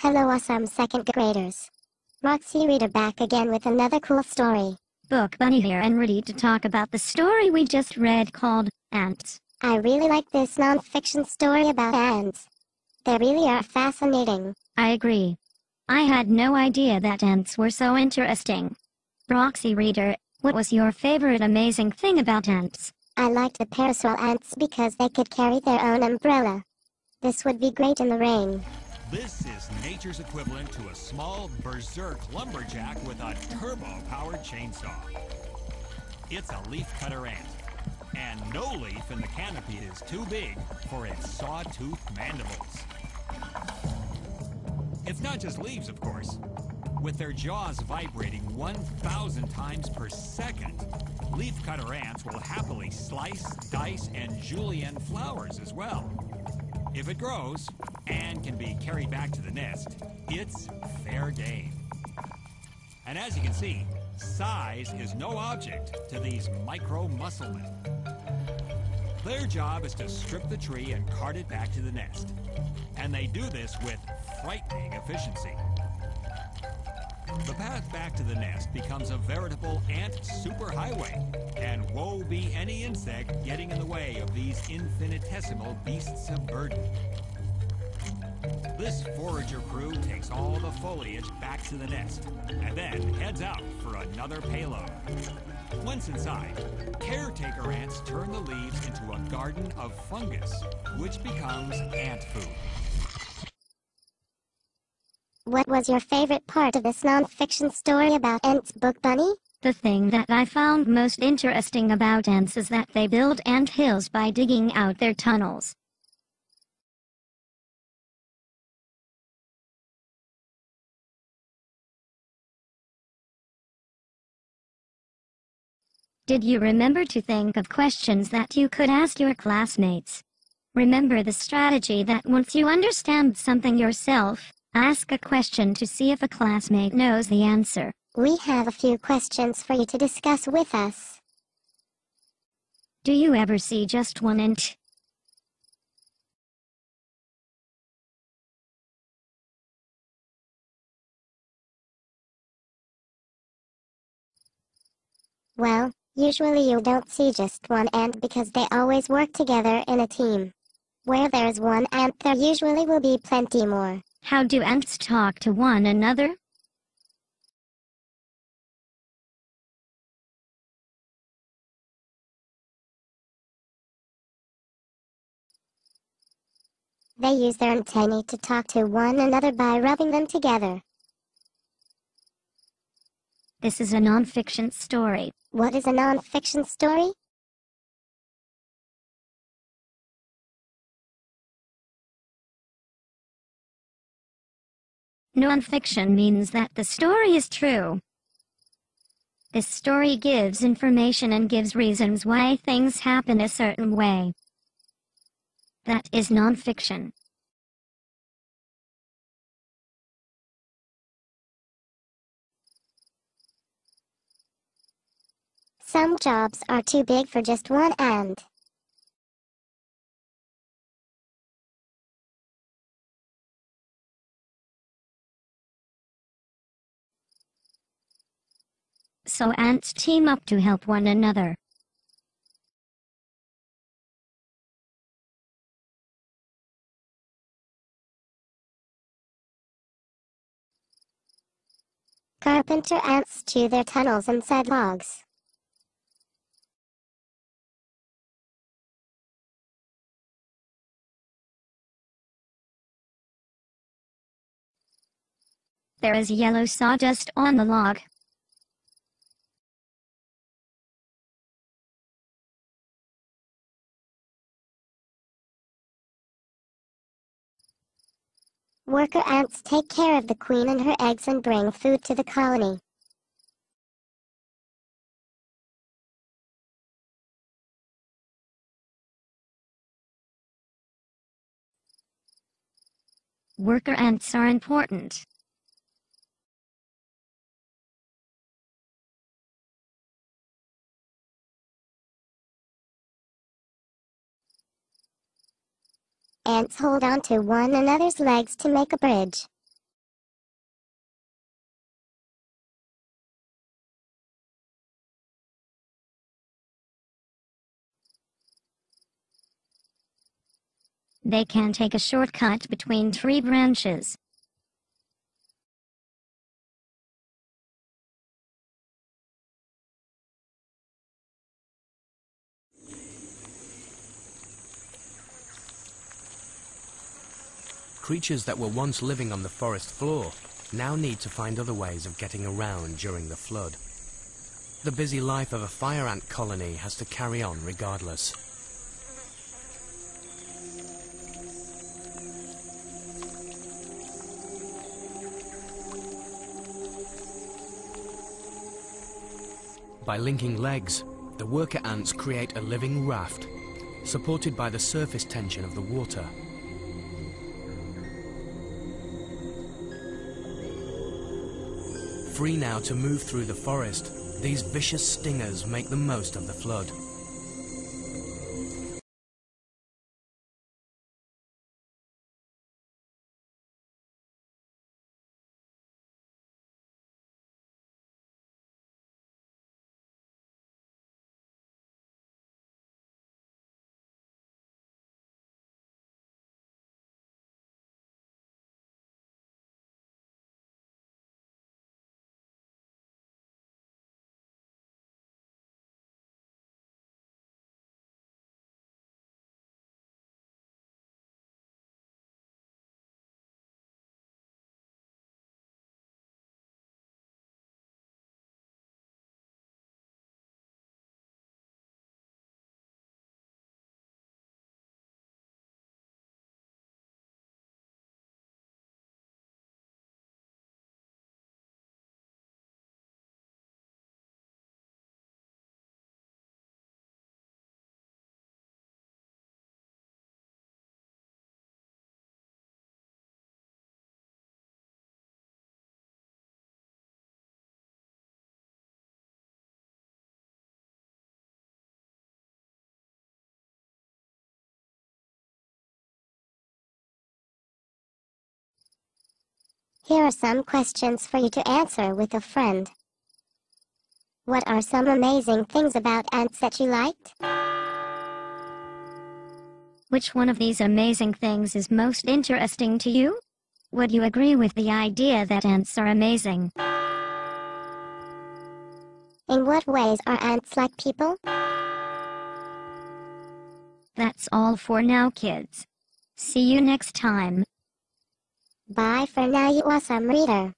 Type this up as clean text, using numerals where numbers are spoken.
Hello awesome second graders. Roxy Reader back again with another cool story. Book Bunny here and ready to talk about the story we just read called Ants. I really like this non-fiction story about ants. They really are fascinating. I agree. I had no idea that ants were so interesting. Roxy Reader, what was your favorite amazing thing about ants? I liked the parasol ants because they could carry their own umbrella. This would be great in the rain. This is nature's equivalent to a small berserk lumberjack with a turbo-powered chainsaw. It's a leaf-cutter ant, and no leaf in the canopy is too big for its saw-toothed mandibles. It's not just leaves, of course. With their jaws vibrating 1,000 times per second, leaf-cutter ants will happily slice, dice, and julienne flowers as well. If it grows and can be carried back to the nest, it's fair game. And as you can see, size is no object to these micro-musclemen. Their job is to strip the tree and cart it back to the nest. And they do this with frightening efficiency. The path back to the nest becomes a veritable ant superhighway, and woe be any insect getting in the way of these infinitesimal beasts of burden. This forager crew takes all the foliage back to the nest, and then heads out for another payload. Once inside, caretaker ants turn the leaves into a garden of fungus, which becomes ant food. What was your favorite part of this non-fiction story about ants, Book Bunny? The thing that I found most interesting about ants is that they build ant hills by digging out their tunnels. Did you remember to think of questions that you could ask your classmates? Remember the strategy that once you understand something yourself, ask a question to see if a classmate knows the answer. We have a few questions for you to discuss with us. Do you ever see just one ant? Well, usually you don't see just one ant because they always work together in a team. Where there's one ant, there usually will be plenty more. How do ants talk to one another? They use their antennae to talk to one another by rubbing them together. This is a non-fiction story. What is a non-fiction story? Non-fiction means that the story is true. This story gives information and gives reasons why things happen a certain way. That is non-fiction. Some jobs are too big for just one ant. So ants team up to help one another. Carpenter ants chew their tunnels inside logs. There is yellow sawdust on the log. Worker ants take care of the queen and her eggs and bring food to the colony. Worker ants are important. Ants hold on to one another's legs to make a bridge. They can take a shortcut between tree branches. Creatures that were once living on the forest floor now need to find other ways of getting around during the flood. The busy life of a fire ant colony has to carry on regardless. By linking legs, the worker ants create a living raft, supported by the surface tension of the water. Free now to move through the forest, these vicious stingers make the most of the flood. Here are some questions for you to answer with a friend. What are some amazing things about ants that you liked? Which one of these amazing things is most interesting to you? Would you agree with the idea that ants are amazing? In what ways are ants like people? That's all for now, kids. See you next time. Bye for now, you awesome reader.